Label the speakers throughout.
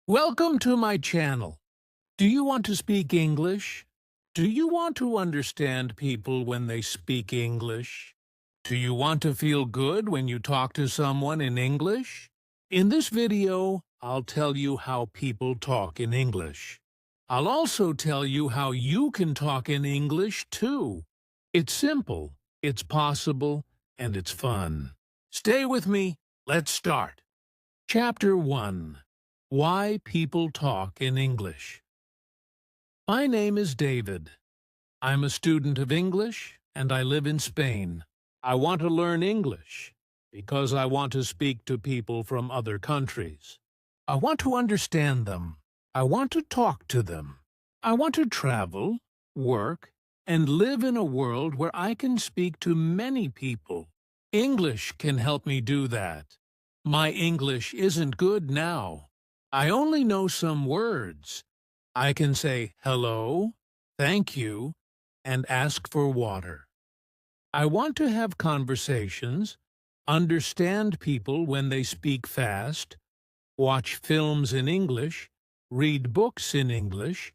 Speaker 1: Welcome to my channel. Do you want to speak English? Do you want to understand people when they speak English? Do you want to feel good when you talk to someone in English? In this video, I'll tell you how people talk in English. I'll also tell you how you can talk in English too. It's simple, it's possible, and it's fun. Stay with me. Let's start. Chapter 1. Why People Talk in English. My name is David. I'm a student of English, and I live in Spain. I want to learn English because I want to speak to people from other countries. I want to understand them. I want to talk to them. I want to travel, work, and live in a world where I can speak to many people. English can help me do that. My English isn't good now. I only know some words. I can say hello, thank you, and ask for water. I want to have conversations, understand people when they speak fast, watch films in English, read books in English,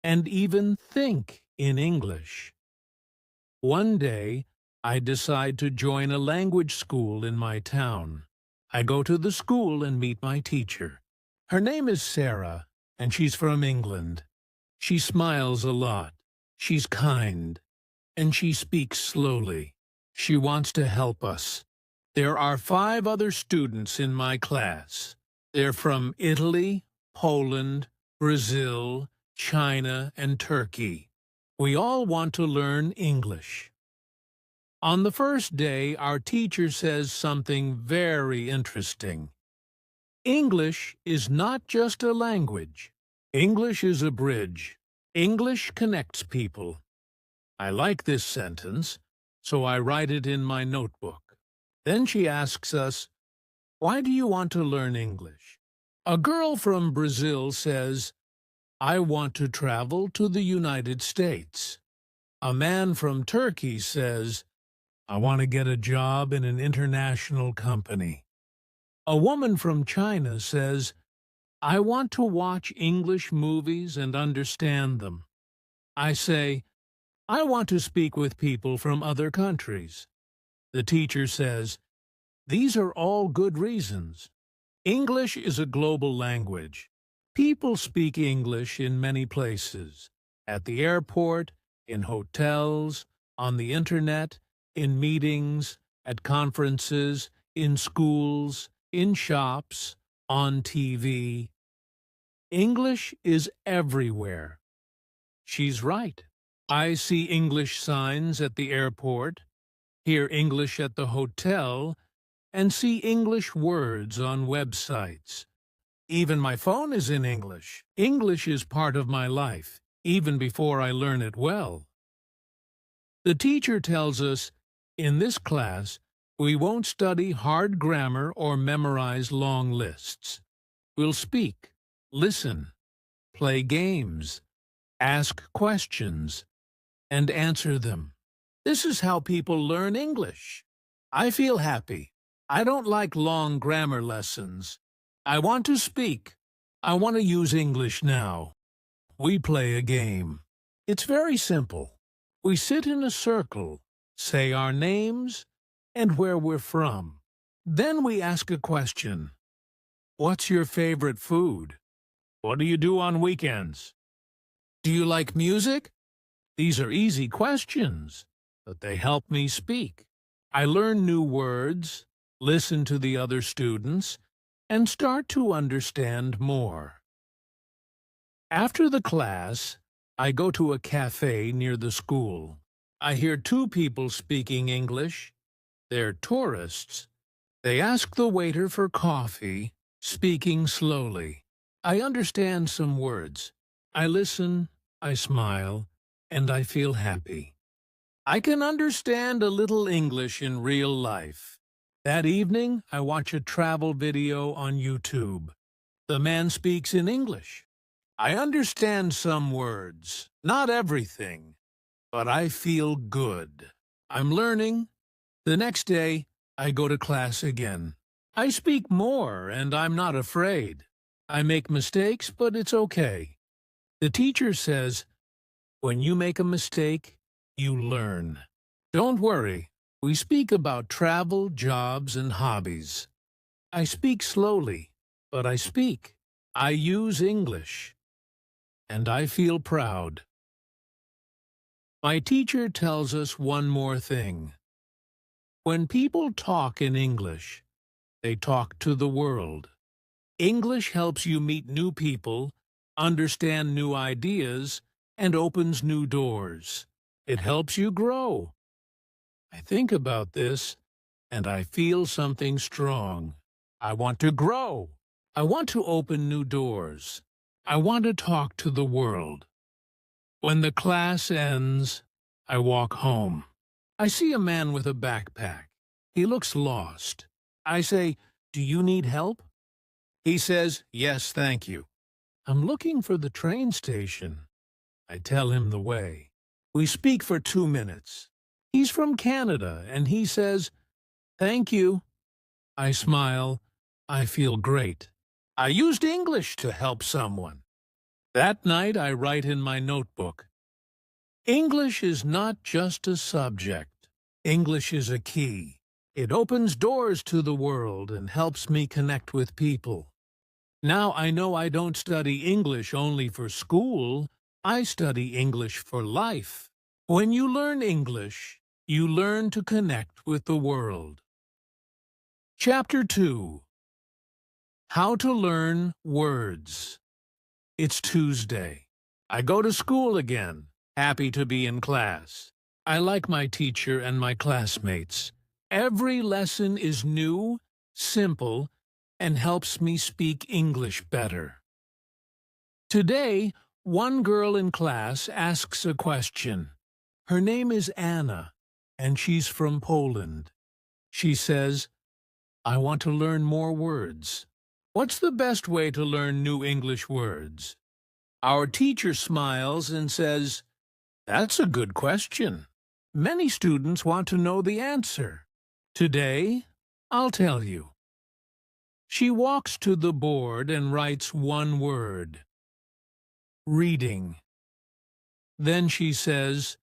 Speaker 1: and even think in English. One day, I decide to join a language school in my town. I go to the school and meet my teacher. Her name is Sarah, and she's from England. She smiles a lot. She's kind, and she speaks slowly. She wants to help us. There are 5 other students in my class. They're from Italy, Poland, Brazil, China, and Turkey. We all want to learn English. On the first day, our teacher says something very interesting. English is not just a language. English is a bridge. English connects people. I like this sentence, so I write it in my notebook. Then she asks us, "Why do you want to learn English?" A girl from Brazil says, "I want to travel to the United States." A man from Turkey says, "I want to get a job in an international company." A woman from China says, "I want to watch English movies and understand them." I say, "I want to speak with people from other countries." The teacher says, "These are all good reasons." English is a global language. People speak English in many places. At the airport, in hotels, on the internet, in meetings, at conferences, in schools, in shops, on TV. English is everywhere. She's right. I see English signs at the airport, hear English at the hotel, and see English words on websites. Even my phone is in English. English is part of my life, even before I learn it well. The teacher tells us, in this class, we won't study hard grammar or memorize long lists. We'll speak, listen, play games, ask questions, and answer them. This is how people learn English. I feel happy. I don't like long grammar lessons. I want to speak. I want to use English now. We play a game. It's very simple. We sit in a circle, say our names, and where we're from. Then we ask a question. What's your favorite food? What do you do on weekends? Do you like music? These are easy questions, but they help me speak. I learn new words, listen to the other students, and start to understand more. After the class, I go to a cafe near the school. I hear 2 people speaking English. They're tourists. They ask the waiter for coffee, speaking slowly. I understand some words. I listen, I smile, and I feel happy. I can understand a little English in real life. That evening, I watch a travel video on YouTube. The man speaks in English. I understand some words, not everything, but I feel good. I'm learning. The next day, I go to class again. I speak more, and I'm not afraid. I make mistakes, but it's okay. The teacher says, when you make a mistake, you learn. Don't worry. We speak about travel, jobs, and hobbies. I speak slowly, but I speak. I use English, and I feel proud. My teacher tells us one more thing. When people talk in English, they talk to the world. English helps you meet new people, understand new ideas, and opens new doors. It helps you grow. I think about this, and I feel something strong. I want to grow. I want to open new doors. I want to talk to the world. When the class ends, I walk home. I see a man with a backpack. He looks lost. I say, "Do you need help?" He says, "Yes, thank you." I'm looking for the train station. I tell him the way. We speak for 2 minutes. He's from Canada, and he says, "Thank you." I smile. I feel great. I used English to help someone. That night I write in my notebook. English is not just a subject. English is a key. It opens doors to the world and helps me connect with people. Now I know I don't study English only for school. I study English for life. When you learn English, you learn to connect with the world. Chapter 2. How to Learn Words. It's Tuesday. I go to school again, happy to be in class. I like my teacher and my classmates. Every lesson is new, simple, and helps me speak English better. Today, one girl in class asks a question. Her name is Anna, and she's from Poland. She says, "I want to learn more words. What's the best way to learn new English words?" Our teacher smiles and says, "That's a good question. Many students want to know the answer. Today, I'll tell you." She walks to the board and writes one word. Reading. Then she says,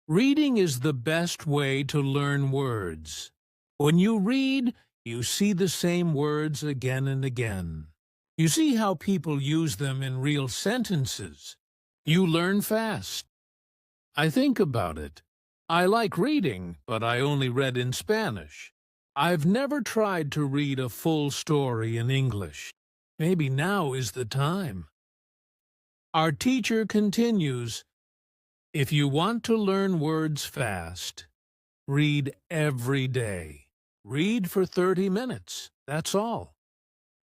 Speaker 1: "Reading is the best way to learn words. When you read, you see the same words again and again. You see how people use them in real sentences. You learn fast." I think about it. I like reading, but I only read in Spanish. I've never tried to read a full story in English. Maybe now is the time. Our teacher continues, "If you want to learn words fast, read every day. Read for 30 minutes, that's all.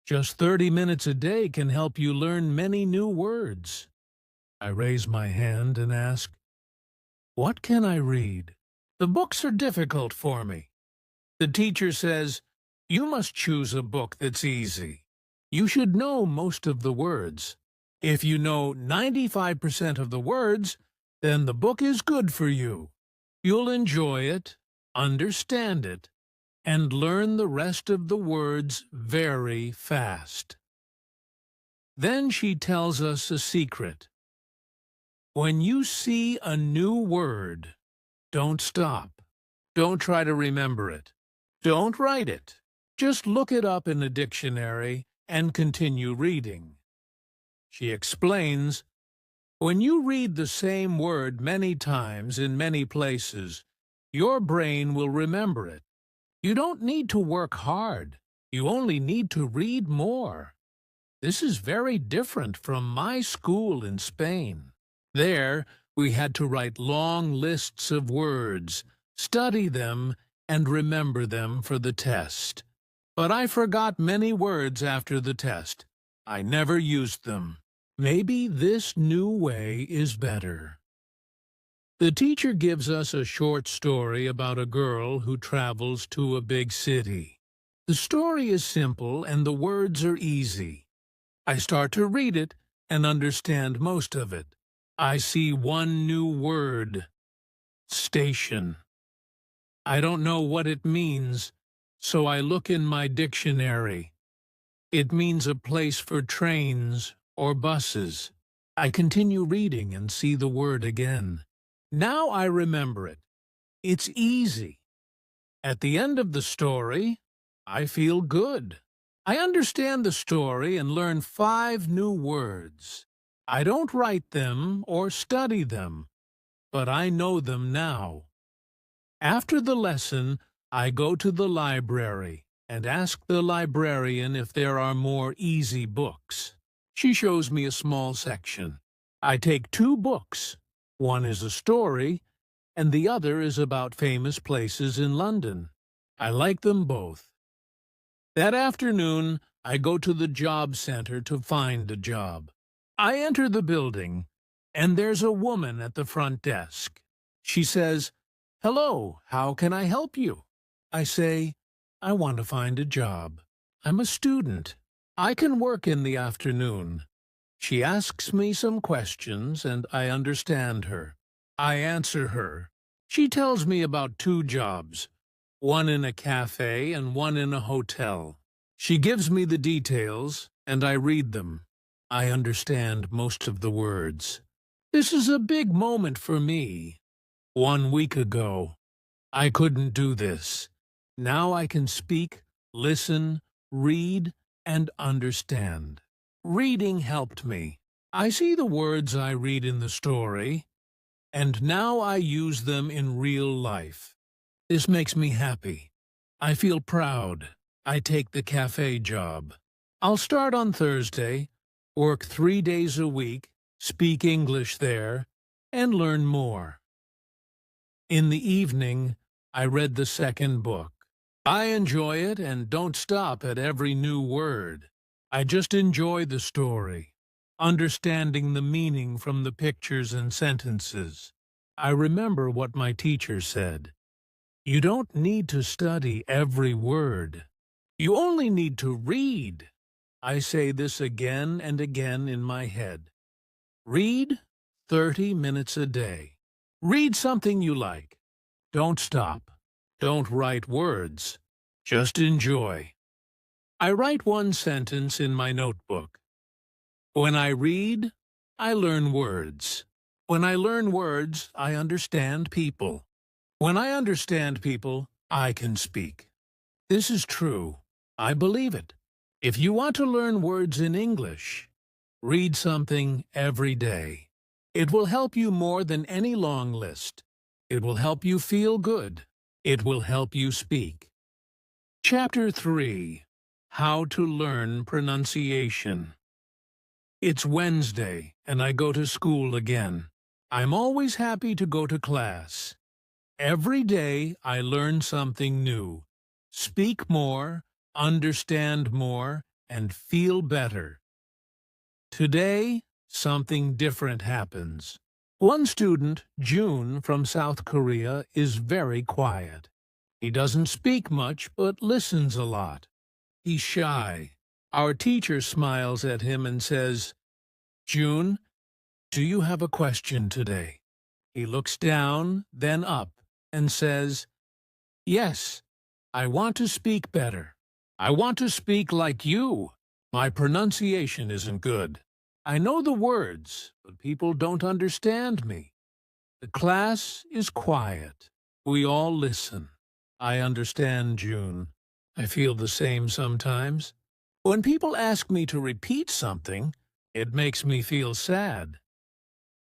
Speaker 1: Just 30 minutes a day can help you learn many new words." I raise my hand and ask, "What can I read? The books are difficult for me." The teacher says, "You must choose a book that's easy. You should know most of the words. If you know 95% of the words, then the book is good for you. You'll enjoy it, understand it, and learn the rest of the words very fast." Then she tells us a secret. When you see a new word, don't stop. Don't try to remember it. Don't write it. Just look it up in a dictionary and continue reading. She explains, when you read the same word many times in many places, your brain will remember it. You don't need to work hard. You only need to read more. This is very different from my school in Spain. There, we had to write long lists of words, study them, and remember them for the test. But I forgot many words after the test. I never used them. Maybe this new way is better. The teacher gives us a short story about a girl who travels to a big city. The story is simple and the words are easy. I start to read it and understand most of it. I see one new word. Station. I don't know what it means, so I look in my dictionary. It means a place for trains or buses. I continue reading and see the word again. Now I remember it. It's easy. At the end of the story, I feel good. I understand the story and learn 5 new words. I don't write them or study them, but I know them now. After the lesson, I go to the library and ask the librarian if there are more easy books. She shows me a small section. I take 2 books. One is a story, and the other is about famous places in London. I like them both. That afternoon, I go to the job center to find a job. I enter the building, and there's a woman at the front desk. She says, "Hello, how can I help you?" I say, "I want to find a job. I'm a student. I can work in the afternoon." She asks me some questions, and I understand her. I answer her. She tells me about 2 jobs, one in a cafe and one in a hotel. She gives me the details, and I read them. I understand most of the words. This is a big moment for me. 1 week ago, I couldn't do this. Now I can speak, listen, read, and understand. Reading helped me. I see the words I read in the story, and now I use them in real life. This makes me happy. I feel proud. I take the cafe job. I'll start on Thursday, work 3 days a week, speak English there, and learn more. In the evening, I read the second book. I enjoy it and don't stop at every new word. I just enjoy the story, understanding the meaning from the pictures and sentences. I remember what my teacher said. You don't need to study every word. You only need to read. I say this again and again in my head. Read 30 minutes a day. Read something you like. Don't stop. Don't write words. Just enjoy. I write 1 sentence in my notebook. When I read, I learn words. When I learn words, I understand people. When I understand people, I can speak. This is true. I believe it. If you want to learn words in English, read something every day. It will help you more than any long list. It will help you feel good. It will help you speak. Chapter 3. How to Learn Pronunciation. It's Wednesday, and I go to school again. I'm always happy to go to class. Every day I learn something new. Speak more, understand more, and feel better. Today, something different happens. One student, June, from South Korea, is very quiet. He doesn't speak much, but listens a lot. He's shy. Our teacher smiles at him and says, "June, do you have a question today?" He looks down, then up, and says, "Yes, I want to speak better. I want to speak like you. My pronunciation isn't good. I know the words, but people don't understand me." The class is quiet. We all listen. I understand June. I feel the same sometimes. When people ask me to repeat something, it makes me feel sad.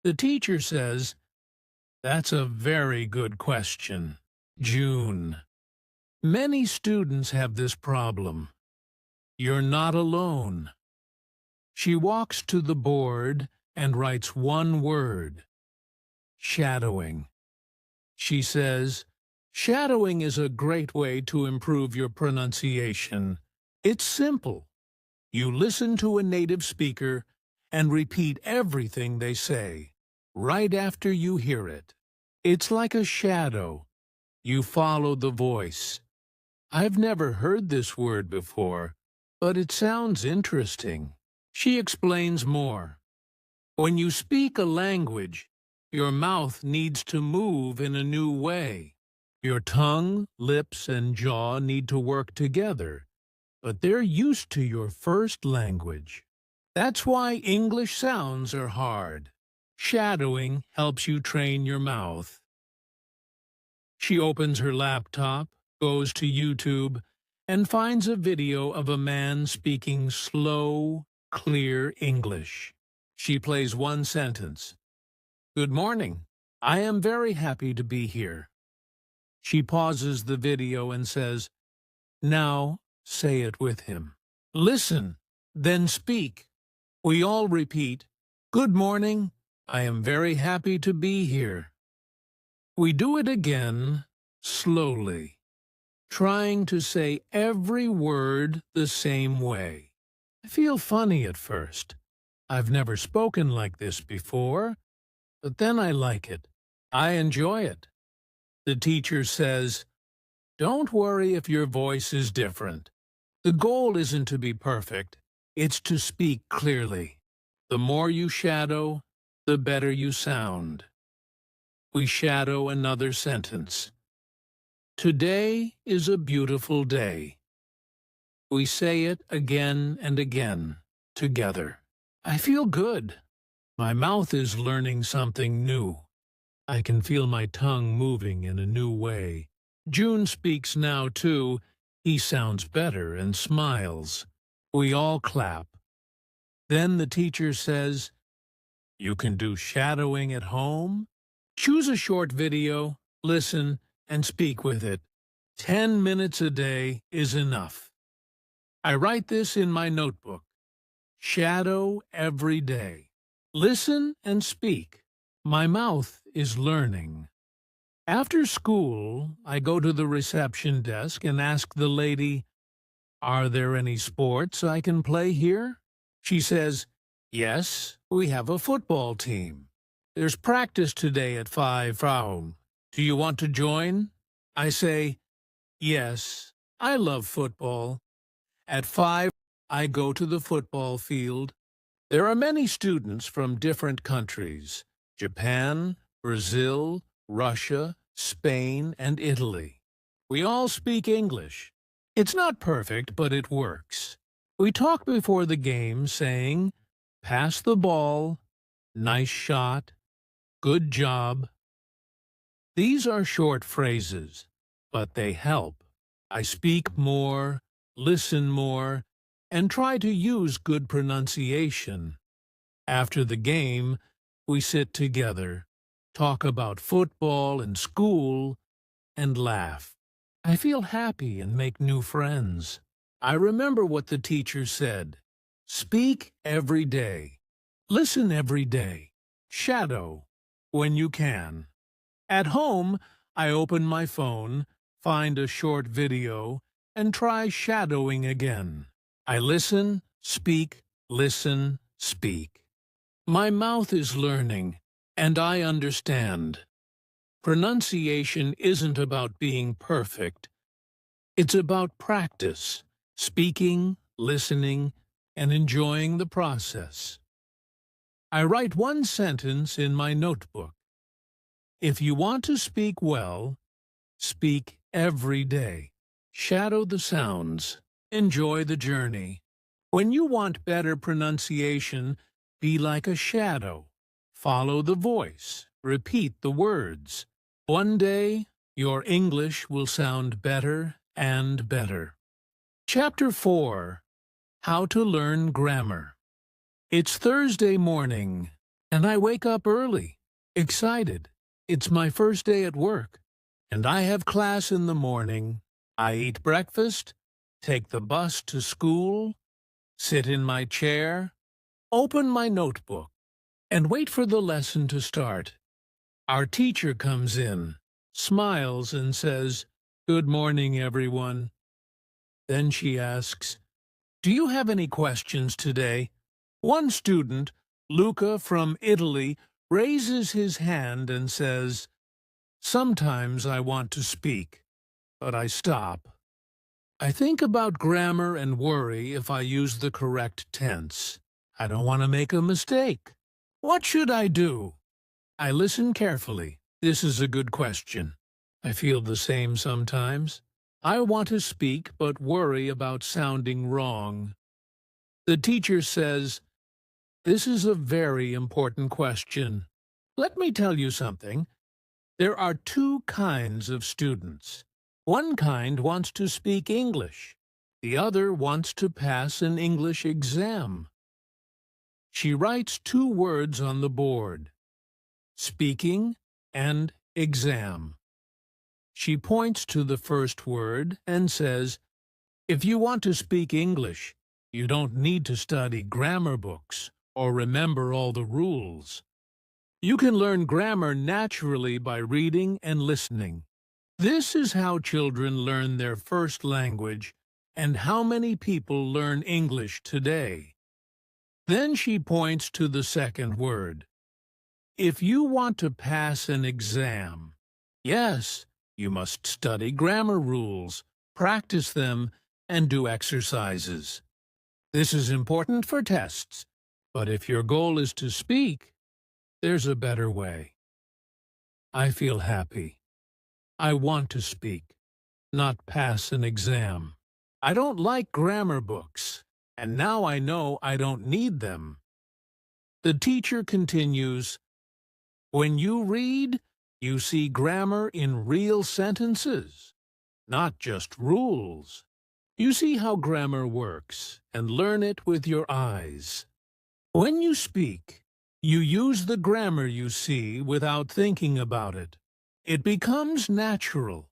Speaker 1: The teacher says, "That's a very good question, June." Many students have this problem. You're not alone. She walks to the board and writes 1 word. Shadowing. She says, "Shadowing is a great way to improve your pronunciation. It's simple. You listen to a native speaker and repeat everything they say, right after you hear it. It's like a shadow. You follow the voice." I've never heard this word before, but it sounds interesting. She explains more. When you speak a language, your mouth needs to move in a new way. Your tongue, lips, and jaw need to work together. but they're used to your first language. That's why English sounds are hard. Shadowing helps you train your mouth. She opens her laptop, goes to YouTube, and finds a video of a man speaking slow, clear English. She plays one sentence. "Good morning. I am very happy to be here." She pauses the video and says, "Now say it with him. Listen, then speak." We all repeat, "Good morning. I am very happy to be here." We do it again, slowly, trying to say every word the same way. I feel funny at first. I've never spoken like this before, but then I like it. I enjoy it. The teacher says, "Don't worry if your voice is different. The goal isn't to be perfect. It's to speak clearly. The more you shadow, the better you sound." We shadow another sentence. "Today is a beautiful day." We say it again and again, together. I feel good. My mouth is learning something new. I can feel my tongue moving in a new way. June speaks now, too. He sounds better and smiles. We all clap. Then the teacher says, "You can do shadowing at home. Choose a short video, listen, and speak with it. 10 minutes a day is enough." I write this in my notebook. Shadow every day. Listen and speak. My mouth is learning. After school, I go to the reception desk and ask the lady, "Are there any sports I can play here?" She says, "Yes, we have a football team. There's practice today at 5 Frauen. Do you want to join?" I say, "Yes, I love football." At 5, I go to the football field. There are many students from different countries: Japan, Brazil, Russia, Spain, and Italy. We all speak English. It's not perfect, but it works. We talk before the game, saying, "Pass the ball," "Nice shot," "Good job." These are short phrases, but they help. I speak more, listen more, and try to use good pronunciation. After the game, we sit together, talk about football and school, and laugh. I feel happy and make new friends. I remember what the teacher said. Speak every day. Listen every day. Shadow when you can. At home, I open my phone, find a short video, and try shadowing again. I listen, speak, listen, speak. My mouth is learning, and I understand. Pronunciation isn't about being perfect. It's about practice, speaking, listening, and enjoying the process. I write one sentence in my notebook. If you want to speak well, speak every day. Shadow the sounds. Enjoy the journey. When you want better pronunciation, be like a shadow. Follow the voice. Repeat the words. One day, your English will sound better and better. Chapter 4. How to Learn Grammar. It's Thursday morning, and I wake up early, excited. It's my first day at work, and I have class in the morning. I eat breakfast, take the bus to school, sit in my chair, open my notebook, and wait for the lesson to start. Our teacher comes in, smiles, and says, "Good morning, everyone." Then she asks, "Do you have any questions today?" One student, Luca from Italy, raises his hand and says, "Sometimes I want to speak, but I stop. I think about grammar and worry if I use the correct tense. I don't want to make a mistake. What should I do?" I listen carefully. This is a good question. I feel the same sometimes. I want to speak but worry about sounding wrong. The teacher says, "This is a very important question. Let me tell you something. There are two kinds of students. One kind wants to speak English. The other wants to pass an English exam." She writes two words on the board: speaking and exam. She points to the first word and says, "If you want to speak English, you don't need to study grammar books or remember all the rules. You can learn grammar naturally by reading and listening. This is how children learn their first language and how many people learn English today." Then she points to the second word. "If you want to pass an exam, yes, you must study grammar rules, practice them, and do exercises. This is important for tests, but if your goal is to speak, there's a better way." I feel happy. I want to speak, not pass an exam. I don't like grammar books, and now I know I don't need them. The teacher continues, "When you read, you see grammar in real sentences, not just rules. You see how grammar works and learn it with your eyes. When you speak, you use the grammar you see without thinking about it. It becomes natural."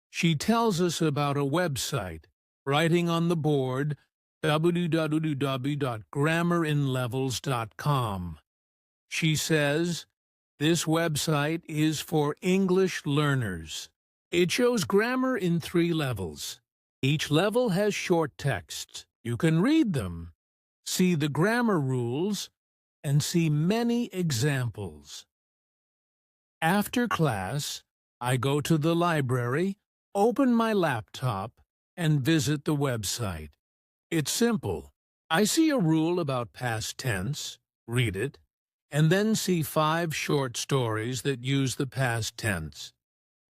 Speaker 1: She tells us about a website, writing on the board www.grammarinlevels.com. She says, "This website is for English learners." It shows grammar in 3 levels. Each level has short texts. You can read them, see the grammar rules, and see many examples. After class, I go to the library, open my laptop, and visit the website. It's simple. I see a rule about past tense, read it, and then see 5 short stories that use the past tense.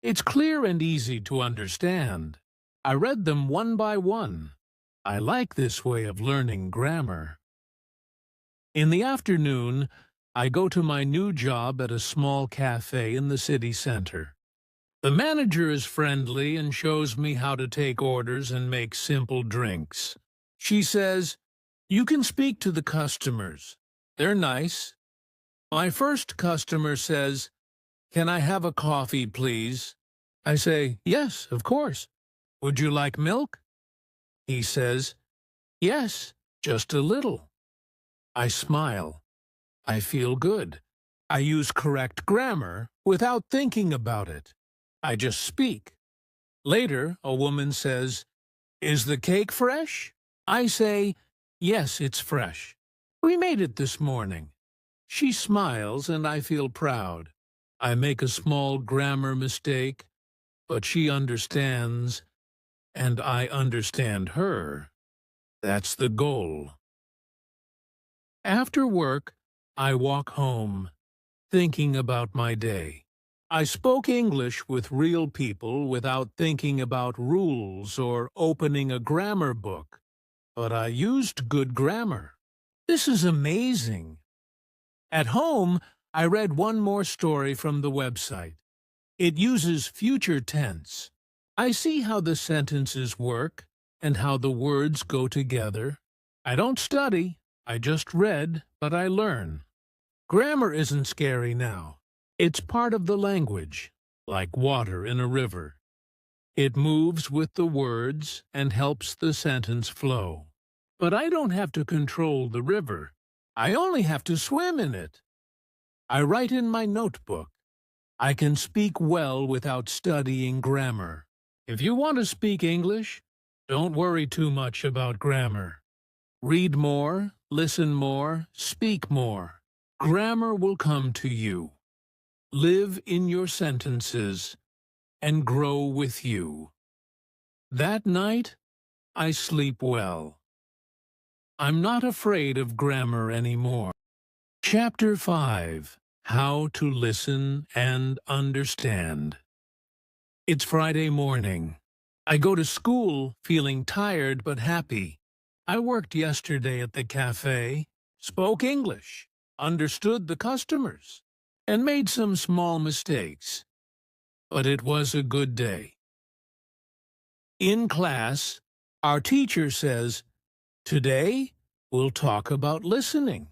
Speaker 1: It's clear and easy to understand. I read them one by one. I like this way of learning grammar. In the afternoon, I go to my new job at a small cafe in the city center. The manager is friendly and shows me how to take orders and make simple drinks. She says, "You can speak to the customers. They're nice." My first customer says, "Can I have a coffee, please?" I say, "Yes, of course. Would you like milk?" He says, "Yes, just a little." I smile. I feel good. I use correct grammar without thinking about it. I just speak. Later, a woman says, "Is the cake fresh?" I say, "Yes, it's fresh. We made it this morning." She smiles and I feel proud. I make a small grammar mistake, but she understands, and I understand her. That's the goal. After work, I walk home, thinking about my day. I spoke English with real people without thinking about rules or opening a grammar book, but I used good grammar. This is amazing. At home, I read one more story from the website. It uses future tense. I see how the sentences work and how the words go together. I don't study, I just read, but I learn. Grammar isn't scary now. It's part of the language, like water in a river. It moves with the words and helps the sentence flow. But I don't have to control the river. I only have to swim in it. I write in my notebook. I can speak well without studying grammar. If you want to speak English, don't worry too much about grammar. Read more, listen more, speak more. Grammar will come to you. Live in your sentences and grow with you. That night, I sleep well. I'm not afraid of grammar anymore. Chapter 5: How to Listen and Understand. It's Friday morning. I go to school feeling tired but happy. I worked yesterday at the cafe, spoke English, understood the customers, and made some small mistakes. But it was a good day. In class, our teacher says, "Today, we'll talk about listening."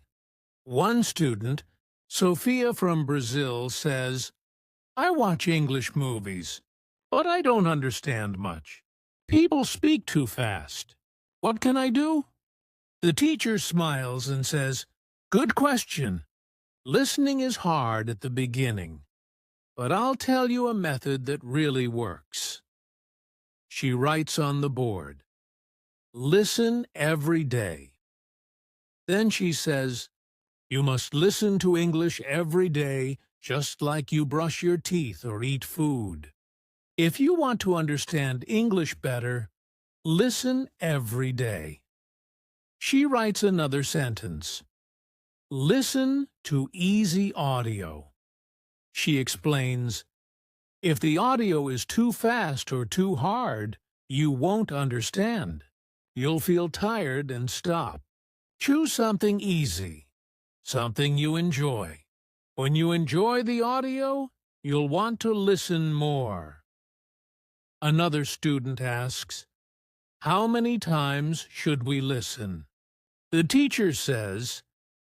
Speaker 1: One student, Sophia from Brazil, says, "I watch English movies, but I don't understand much. People speak too fast. What can I do?" The teacher smiles and says, "Good question. Listening is hard at the beginning, but I'll tell you a method that really works." She writes on the board, "Listen every day." Then she says, "You must listen to English every day, just like you brush your teeth or eat food. If you want to understand English better, listen every day." She writes another sentence, "Listen to easy audio." She explains, "If the audio is too fast or too hard, you won't understand. You'll feel tired and stop. Choose something easy, something you enjoy. When you enjoy the audio, you'll want to listen more." Another student asks, "How many times should we listen?" The teacher says,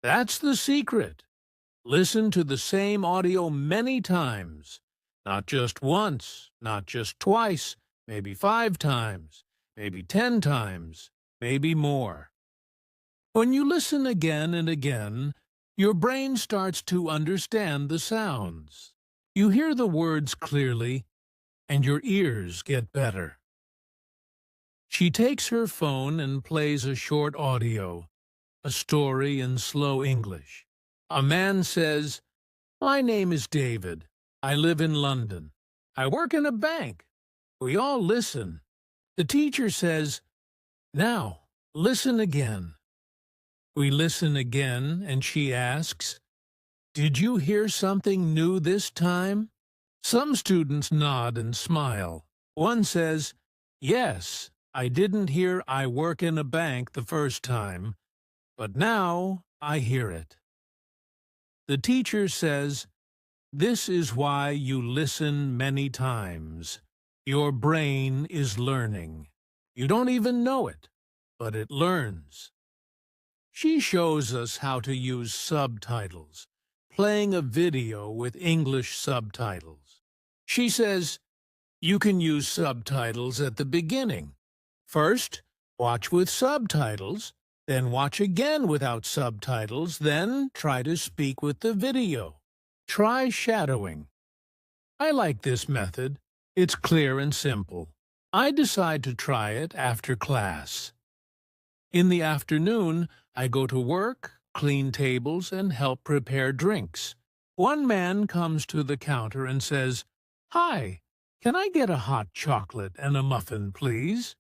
Speaker 1: "That's the secret. Listen to the same audio many times. Not just once, not just twice, maybe 5 times, maybe 10 times, maybe more. When you listen again and again, your brain starts to understand the sounds. You hear the words clearly, and your ears get better." She takes her phone and plays a short audio, a story in slow English. A man says, "My name is David. I live in London. I work in a bank." We all listen. The teacher says, "Now, listen again." We listen again, and she asks, "Did you hear something new this time?" Some students nod and smile. One says, "Yes, I didn't hear 'I work in a bank' the first time, but now I hear it." The teacher says, "This is why you listen many times. Your brain is learning. You don't even know it, but it learns." She shows us how to use subtitles, playing a video with English subtitles. She says, "You can use subtitles at the beginning. First, watch with subtitles, then watch again without subtitles, then try to speak with the video. Try shadowing." I like this method. It's clear and simple. I decide to try it after class. In the afternoon, I go to work, clean tables, and help prepare drinks. One man comes to the counter and says, "Hi, can I get a hot chocolate and a muffin, please?"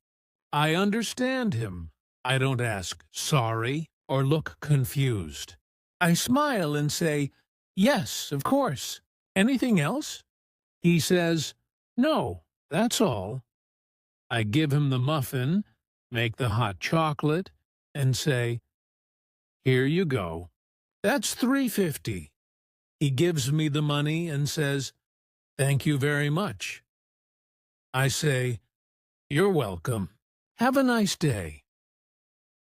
Speaker 1: I understand him. I don't ask "sorry" or look confused. I smile and say, "Yes, of course. Anything else?" He says, "No, that's all." I give him the muffin, make the hot chocolate, and say, "Here you go. That's $3.50. He gives me the money and says, "Thank you very much." I say, "You're welcome. Have a nice day."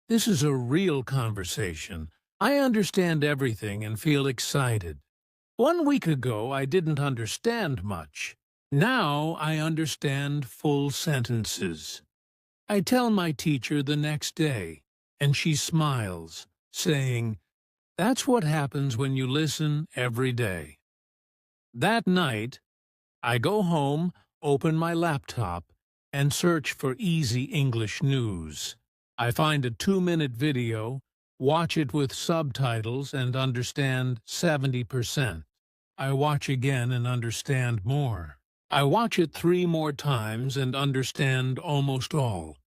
Speaker 1: This is a real conversation. I understand everything and feel excited. 1 week ago, I didn't understand much. Now I understand full sentences. I tell my teacher the next day, and she smiles, saying, "That's what happens when you listen every day." That night, I go home, open my laptop, and search for easy English news. I find a 2-minute video, watch it with subtitles, and understand 70%. I watch again and understand more. I watch it 3 more times and understand almost all.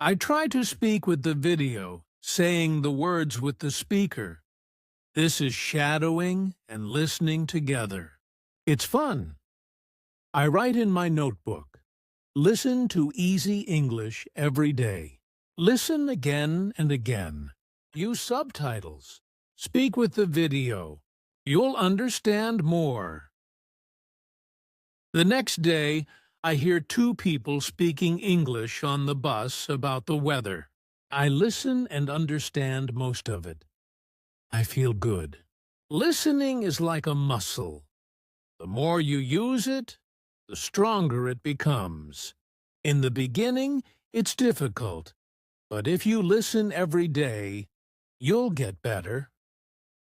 Speaker 1: I try to speak with the video, saying the words with the speaker. This is shadowing and listening together. It's fun. I write in my notebook, Listen to easy English every day. Listen again and again. Use subtitles. Speak with the video. You'll understand more. The next day, I hear two people speaking English on the bus about the weather. I listen and understand most of it. I feel good. Listening is like a muscle. The more you use it, the stronger it becomes. In the beginning, it's difficult, but if you listen every day, you'll get better.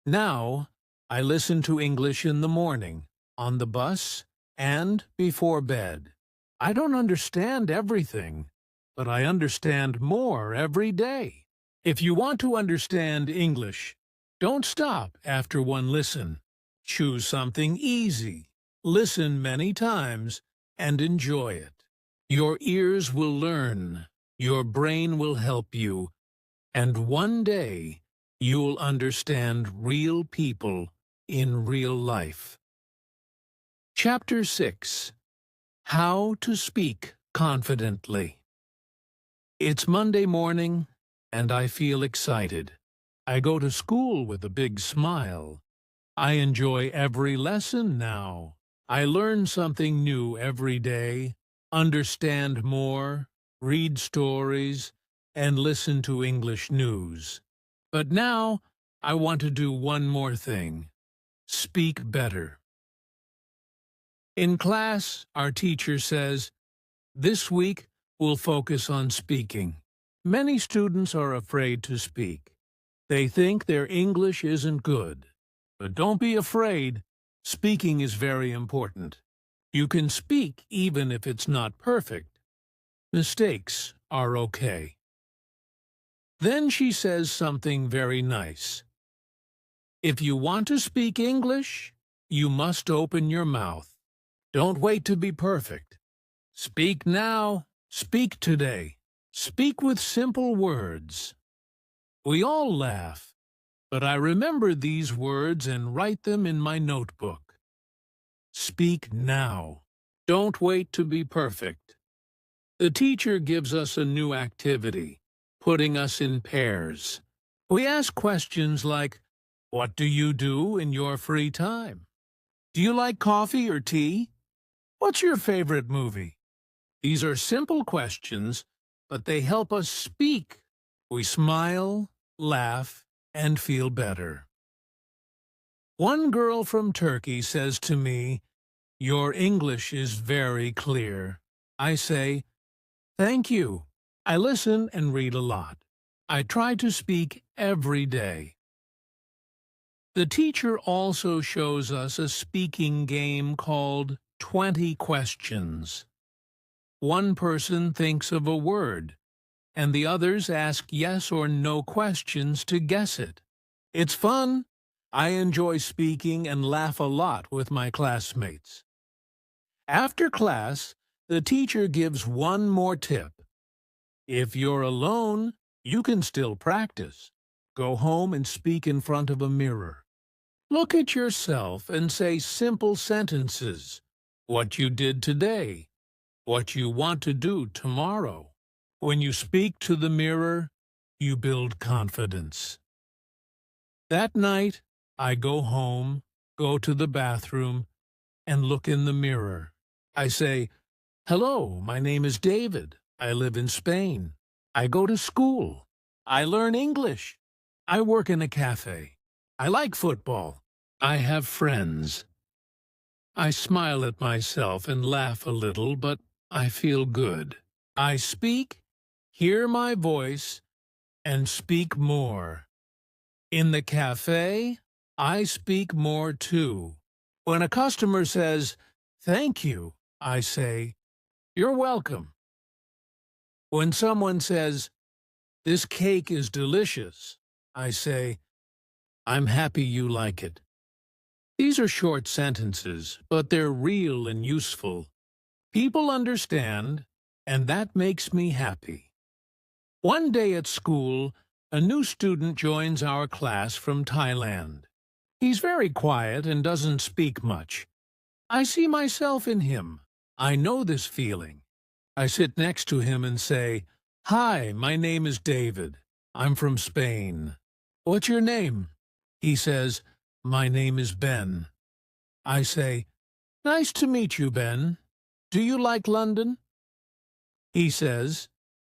Speaker 1: Now, I listen to English in the morning, on the bus, and before bed. I don't understand everything, but I understand more every day. If you want to understand English, don't stop after one listen. Choose something easy. Listen many times and enjoy it. Your ears will learn, your brain will help you, and one day you'll understand real people in real life. Chapter 6. How to Speak Confidently. It's Monday morning, and I feel excited. I go to school with a big smile. I enjoy every lesson now. I learn something new every day, understand more, read stories, and listen to English news. But now, I want to do one more thing. Speak better. In class, our teacher says, "This week, we'll focus on speaking." Many students are afraid to speak. They think their English isn't good. But don't be afraid. Speaking is very important. You can speak even if it's not perfect. Mistakes are okay. Then she says something very nice. If you want to speak English, you must open your mouth. Don't wait to be perfect. Speak now. Speak today. Speak with simple words. We all laugh, but I remember these words and write them in my notebook. Speak now. Don't wait to be perfect. The teacher gives us a new activity, putting us in pairs. We ask questions like, what do you do in your free time? Do you like coffee or tea? What's your favorite movie? These are simple questions, but they help us speak. We smile, laugh, and feel better. One girl from Turkey says to me, "Your English is very clear." I say, "Thank you." I listen and read a lot. I try to speak every day. The teacher also shows us a speaking game called 20 questions. One person thinks of a word, and the others ask yes or no questions to guess it. It's fun. I enjoy speaking and laugh a lot with my classmates. After class, the teacher gives one more tip. If you're alone, you can still practice. Go home and speak in front of a mirror. Look at yourself and say simple sentences. What you did today. What you want to do tomorrow. When you speak to the mirror, you build confidence. That night, I go home, go to the bathroom, and look in the mirror. I say, "Hello, my name is David. I live in Spain. I go to school. I learn English. I work in a cafe. I like football. I have friends." I smile at myself and laugh a little, but I feel good. I speak, hear my voice, and speak more. In the cafe, I speak more too. When a customer says, "Thank you," I say, "You're welcome." When someone says, "This cake is delicious," I say, "I'm happy you like it." These are short sentences, but they're real and useful. People understand, and that makes me happy. One day at school, a new student joins our class from Thailand. He's very quiet and doesn't speak much. I see myself in him. I know this feeling. I sit next to him and say, "Hi, my name is David. I'm from Spain. What's your name?" He says, "My name is Ben." I say, "Nice to meet you, Ben. Do you like London?" He says,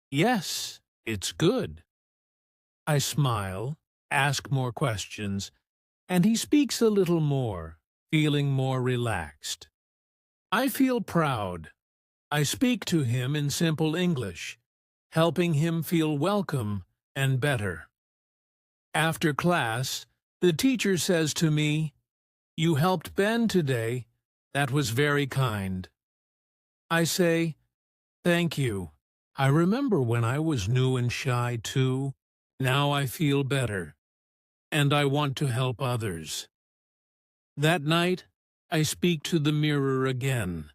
Speaker 1: "Yes, it's good." I smile, ask more questions, and he speaks a little more, feeling more relaxed. I feel proud. I speak to him in simple English, helping him feel welcome and better. After class, the teacher says to me, "You helped Ben today. That was very kind." I say, "Thank you. I remember when I was new and shy too. Now I feel better, and I want to help others." That night, I speak to the mirror again.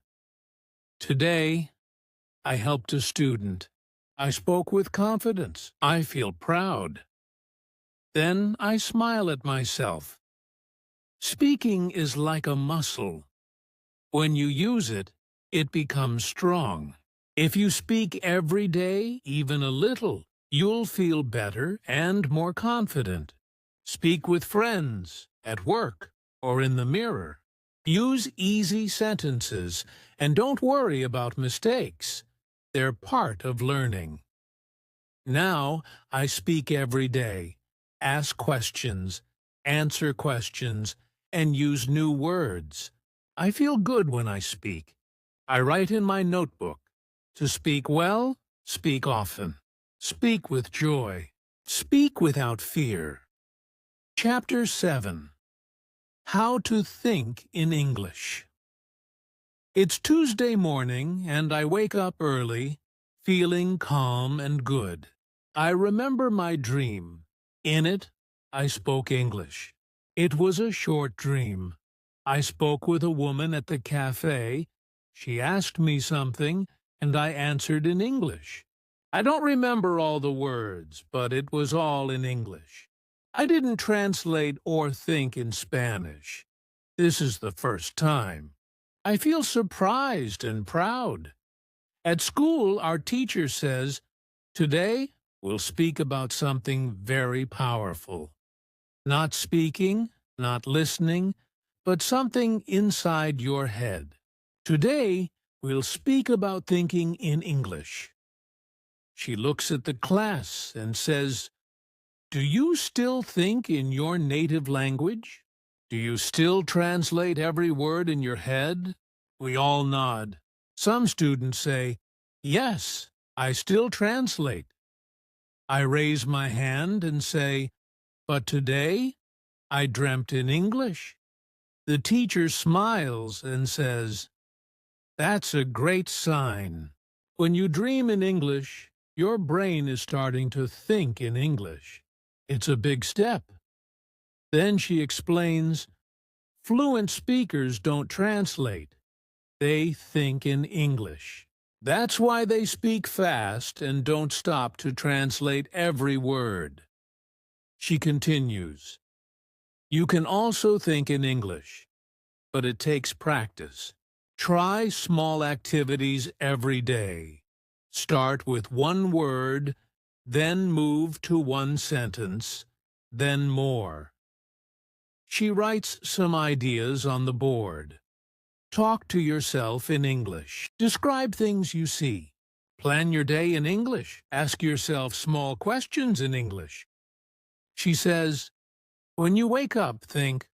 Speaker 1: Today, I helped a student. I spoke with confidence. I feel proud. Then I smile at myself. Speaking is like a muscle. When you use it, it becomes strong. If you speak every day, even a little, you'll feel better and more confident. Speak with friends, at work, or in the mirror. Use easy sentences and don't worry about mistakes. They're part of learning. Now I speak every day, ask questions, answer questions, and use new words. I feel good when I speak. I write in my notebook, to speak well, speak often. Speak with joy. Speak without fear. Chapter 7. How to Think in English. It's Tuesday morning, and I wake up early, feeling calm and good. I remember my dream. In it, I spoke English. It was a short dream. I spoke with a woman at the cafe. She asked me something, and I answered in English. I don't remember all the words, but it was all in English. I didn't translate or think in Spanish. This is the first time. I feel surprised and proud. At school, our teacher says, "Today, we'll speak about something very powerful." Not speaking, not listening, but something inside your head. Today, we'll speak about thinking in English. She looks at the class and says, "Do you still think in your native language? Do you still translate every word in your head?" We all nod. Some students say, "Yes, I still translate." I raise my hand and say, "But today, I dreamt in English." The teacher smiles and says, "That's a great sign. When you dream in English, your brain is starting to think in English. It's a big step." Then she explains, "Fluent speakers don't translate. They think in English. That's why they speak fast and don't stop to translate every word." She continues, "You can also think in English, but it takes practice. Try small activities every day. Start with one word, then move to one sentence, then more." She writes some ideas on the board. Talk to yourself in English. Describe things you see. Plan your day in English. Ask yourself small questions in English. She says, when you wake up, think,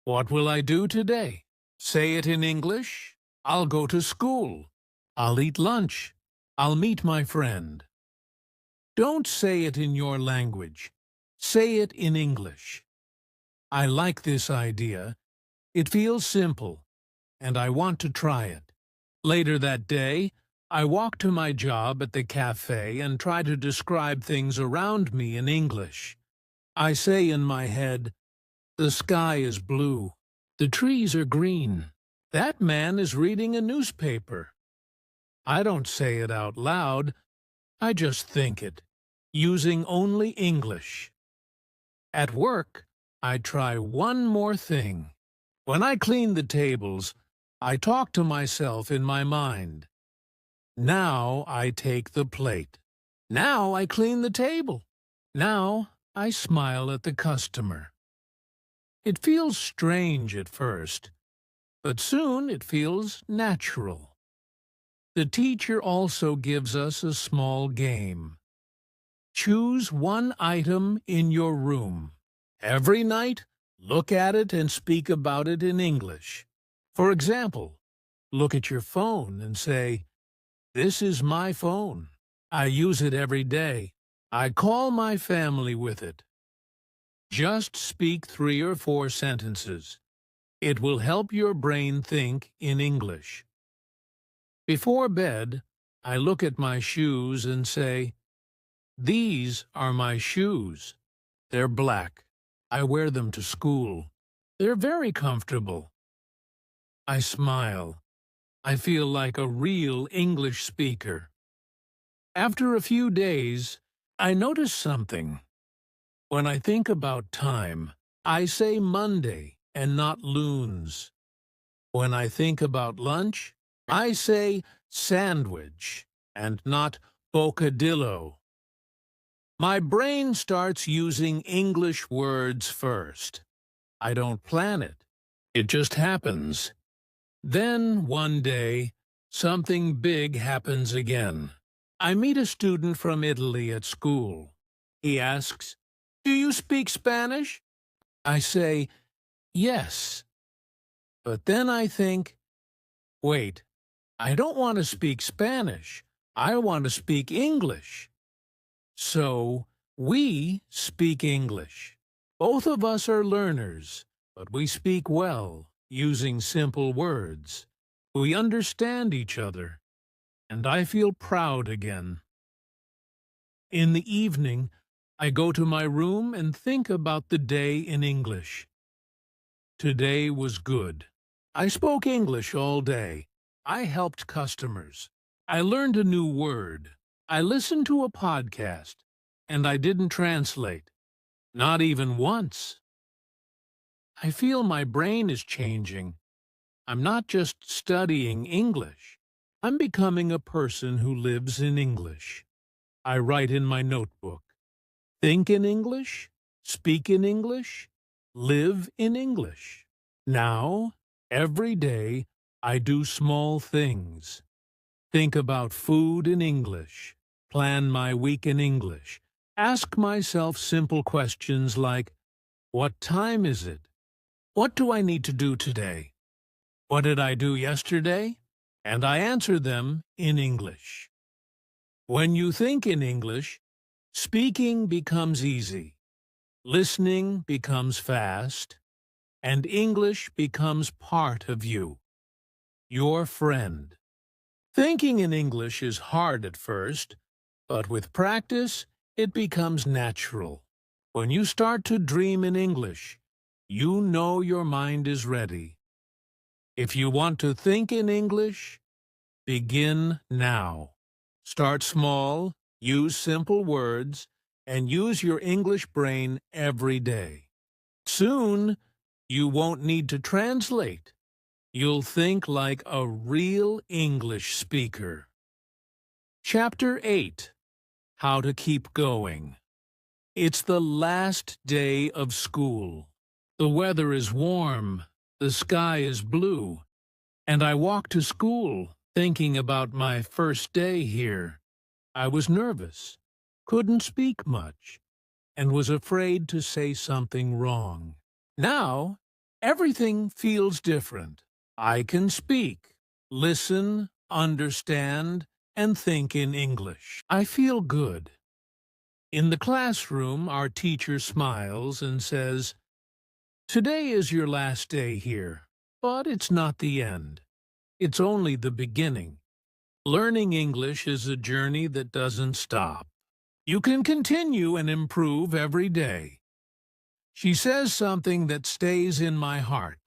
Speaker 1: "What will I do today?" Say it in English. "I'll go to school. I'll eat lunch. I'll meet my friend." Don't say it in your language. Say it in English. I like this idea. It feels simple, and I want to try it. Later that day, I walk to my job at the cafe and try to describe things around me in English. I say in my head, "The sky is blue. The trees are green. That man is reading a newspaper." I don't say it out loud. I just think it, using only English. At work, I try one more thing. When I clean the tables, I talk to myself in my mind. Now I take the plate. Now I clean the table. Now I smile at the customer. It feels strange at first, but soon it feels natural. The teacher also gives us a small game. Choose one item in your room. Every night, look at it and speak about it in English. For example, look at your phone and say, "This is my phone. I use it every day. I call my family with it." Just speak 3 or 4 sentences. It will help your brain think in English. Before bed, I look at my shoes and say, "These are my shoes. They're black. I wear them to school. They're very comfortable." I smile. I feel like a real English speaker. After a few days, I notice something. When I think about time, I say Monday and not loons. When I think about lunch, I say sandwich and not bocadillo. My brain starts using English words first. I don't plan it. It just happens. Then, one day, something big happens again. I meet a student from Italy at school. He asks, "Do you speak Spanish?" I say, "Yes." But then I think, wait, I don't want to speak Spanish. I want to speak English. So, we speak English. Both of us are learners, but we speak well, using simple words. We understand each other, and I feel proud again. In the evening, I go to my room and think about the day in English. Today was good. I spoke English all day. I helped customers. I learned a new word. I listened to a podcast, and I didn't translate. Not even once. I feel my brain is changing. I'm not just studying English. I'm becoming a person who lives in English. I write in my notebook. Think in English, speak in English, live in English. Now, every day, I do small things. Think about food in English, plan my week in English, ask myself simple questions like, what time is it? What do I need to do today? What did I do yesterday? And I answer them in English. When you think in English, speaking becomes easy, listening becomes fast, and English becomes part of you, your friend. Thinking in English is hard at first, but with practice, it becomes natural. When you start to dream in English, you know your mind is ready. If you want to think in English, begin now. Start small, use simple words, and use your English brain every day. Soon, you won't need to translate. You'll think like a real English speaker. Chapter 8. How to Keep Going. It's the last day of school. The weather is warm, the sky is blue, and I walk to school thinking about my first day here. I was nervous, couldn't speak much, and was afraid to say something wrong. Now, everything feels different. I can speak, listen, understand, and think in English. I feel good. In the classroom, our teacher smiles and says, "Today is your last day here, but it's not the end. It's only the beginning. Learning English is a journey that doesn't stop. You can continue and improve every day." She says something that stays in my heart.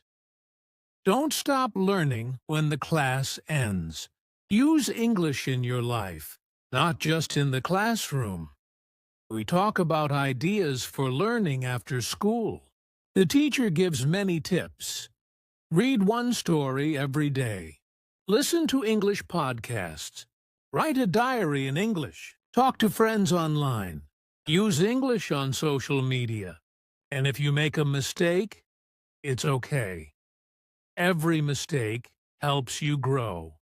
Speaker 1: Don't stop learning when the class ends. Use English in your life, not just in the classroom. We talk about ideas for learning after school. The teacher gives many tips. Read one story every day. Listen to English podcasts. Write a diary in English. Talk to friends online. Use English on social media. And if you make a mistake, it's okay. Every mistake helps you grow.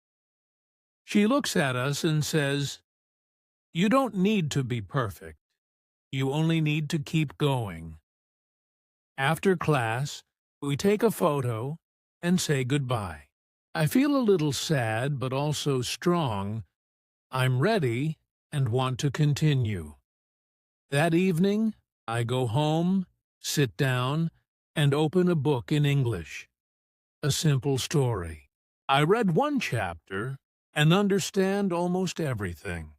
Speaker 1: She looks at us and says, "You don't need to be perfect. You only need to keep going." After class, we take a photo and say goodbye. I feel a little sad but also strong. I'm ready and want to continue. That evening, I go home, sit down, and open a book in English. A simple story. I read one chapter and understand almost everything.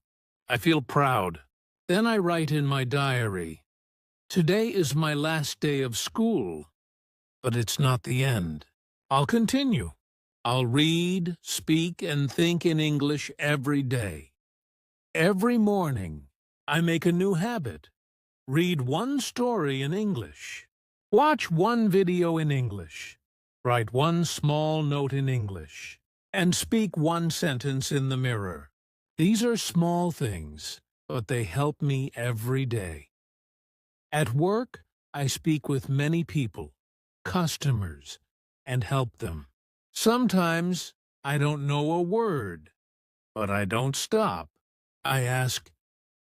Speaker 1: I feel proud. Then I write in my diary, "Today is my last day of school, but it's not the end. I'll continue. I'll read, speak, and think in English every day. Every morning, I make a new habit. Read one story in English. Watch one video in English. Write one small note in English. And speak one sentence in the mirror." These are small things, but they help me every day. At work, I speak with many people, customers, and help them. Sometimes I don't know a word, but I don't stop. I ask,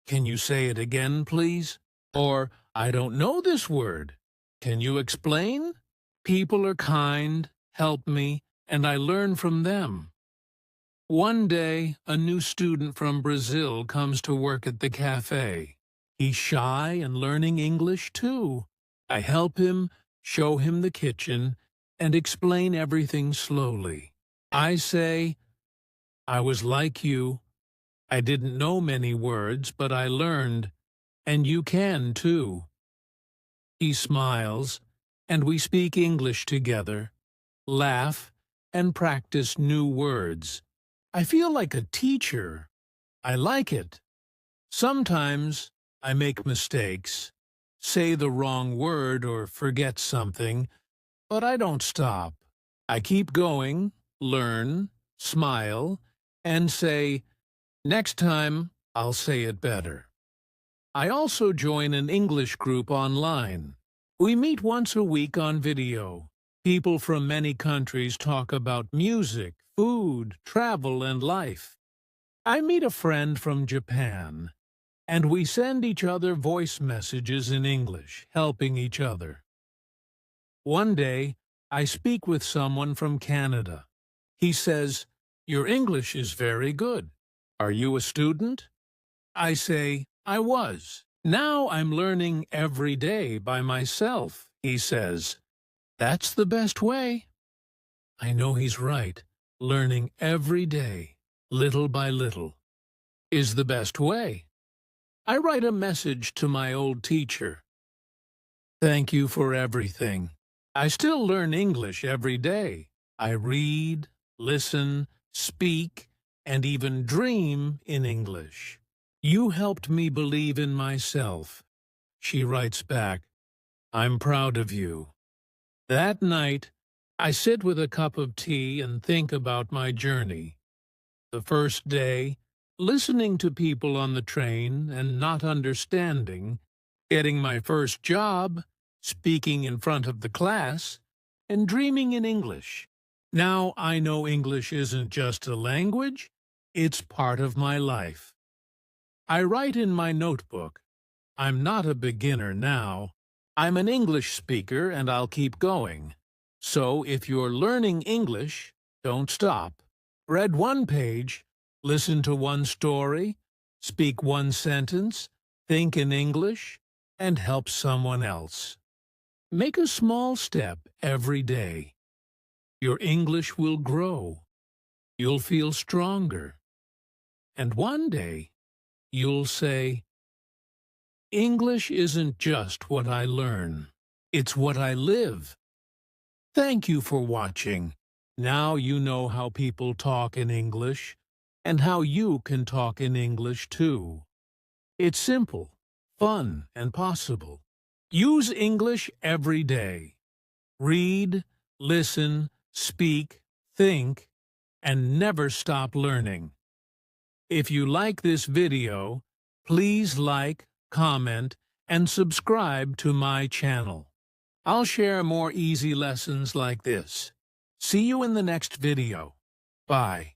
Speaker 1: "Can you say it again, please?" Or, "I don't know this word. Can you explain?" People are kind, help me, and I learn from them. One day, a new student from Brazil comes to work at the cafe. He's shy and learning English too. I help him, show him the kitchen, and explain everything slowly. I say, "I was like you. I didn't know many words, but I learned, and you can too." He smiles, and we speak English together, laugh, and practice new words. I feel like a teacher. I like it. Sometimes I make mistakes, say the wrong word or forget something, but I don't stop. I keep going, learn, smile, and say, "Next time, I'll say it better." I also join an English group online. We meet once a week on video. People from many countries talk about music, food, travel, and life. I meet a friend from Japan, and we send each other voice messages in English, helping each other. One day, I speak with someone from Canada. He says, "Your English is very good. Are you a student?" I say, "I was. Now I'm learning every day by myself." He says, "That's the best way." I know he's right. Learning every day, little by little, is the best way. I write a message to my old teacher. "Thank you for everything. I still learn English every day. I read, listen, speak, and even dream in English. You helped me believe in myself." She writes back, "I'm proud of you." That night, I sit with a cup of tea and think about my journey. The first day, listening to people on the train and not understanding, getting my first job, speaking in front of the class, and dreaming in English. Now I know English isn't just a language, it's part of my life. I write in my notebook, "I'm not a beginner now. I'm an English speaker and I'll keep going." So if you're learning English, don't stop. Read one page, listen to one story, speak one sentence, think in English, and help someone else. Make a small step every day. Your English will grow. You'll feel stronger. And one day, you'll say, "English isn't just what I learn. It's what I live." Thank you for watching. Now you know how people talk in English and how you can talk in English too. It's simple, fun, and possible. Use English every day. Read, listen, speak, think, and never stop learning. If you like this video, please like, comment, and subscribe to my channel. I'll share more easy lessons like this. See you in the next video. Bye.